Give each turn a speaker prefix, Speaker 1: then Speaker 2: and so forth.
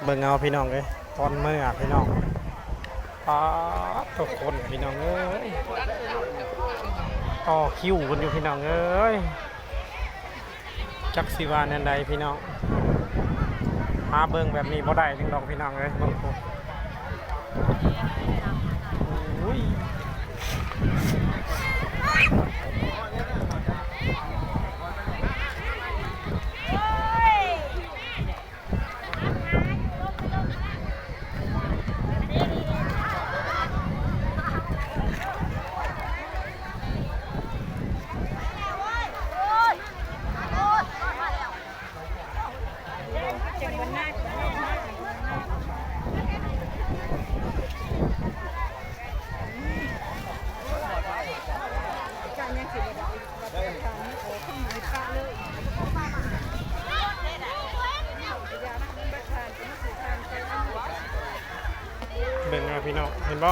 Speaker 1: เบิ่งเอาพี่น้องเลยตอนเมื่อพี่น้องป๊าดทุกคนพี่น้องเอ้ยต่อคิวกันอยู่พี่น้องเอ้ยจักสิวาแนนใดพี่น้องหาเบิ่งแบบนี้บ่ได้จังดอกพี่น้องเอ้ยบางคนอุ้ยเบิ่งเอาพี่น้องเห็นบ่